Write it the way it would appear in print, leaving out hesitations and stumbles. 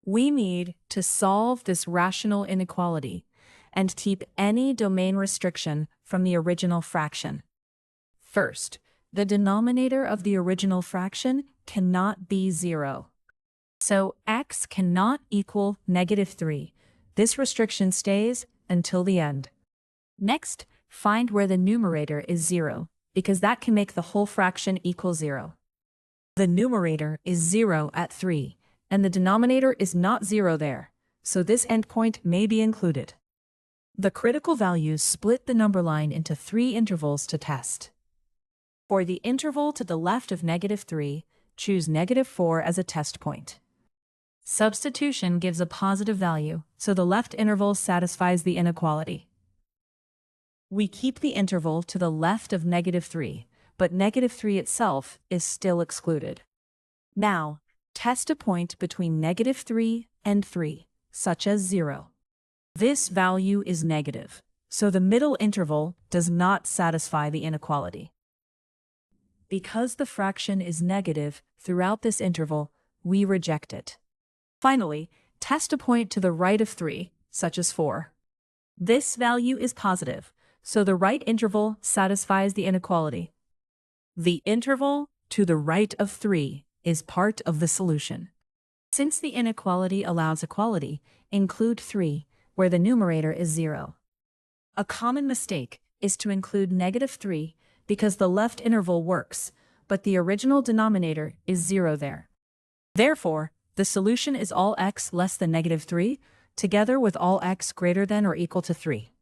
We need to solve this rational inequality and keep any domain restriction from the original fraction. First, the denominator of the original fraction cannot be 0. So x cannot equal -3. This restriction stays until the end. Next, find where the numerator is 0, because that can make the whole fraction equal 0. The numerator is 0 at 3, and the denominator is not 0 there, so this endpoint may be included. The critical values split the number line into 3 intervals to test. For the interval to the left of -3, choose -4 as a test point. Substitution gives a positive value, so the left interval satisfies the inequality. We keep the interval to the left of -3, but -3 itself is still excluded. Now, test a point between -3 and 3, such as 0. This value is negative, so the middle interval does not satisfy the inequality. Because the fraction is negative throughout this interval, we reject it. Finally, test a point to the right of 3, such as 4. This value is positive, so the right interval satisfies the inequality. The interval to the right of 3 is part of the solution. Since the inequality allows equality, include 3, where the numerator is 0. A common mistake is to include -3 because the left interval works, but the original denominator is 0 there. Therefore, the solution is all x less than -3, together with all x greater than or equal to 3.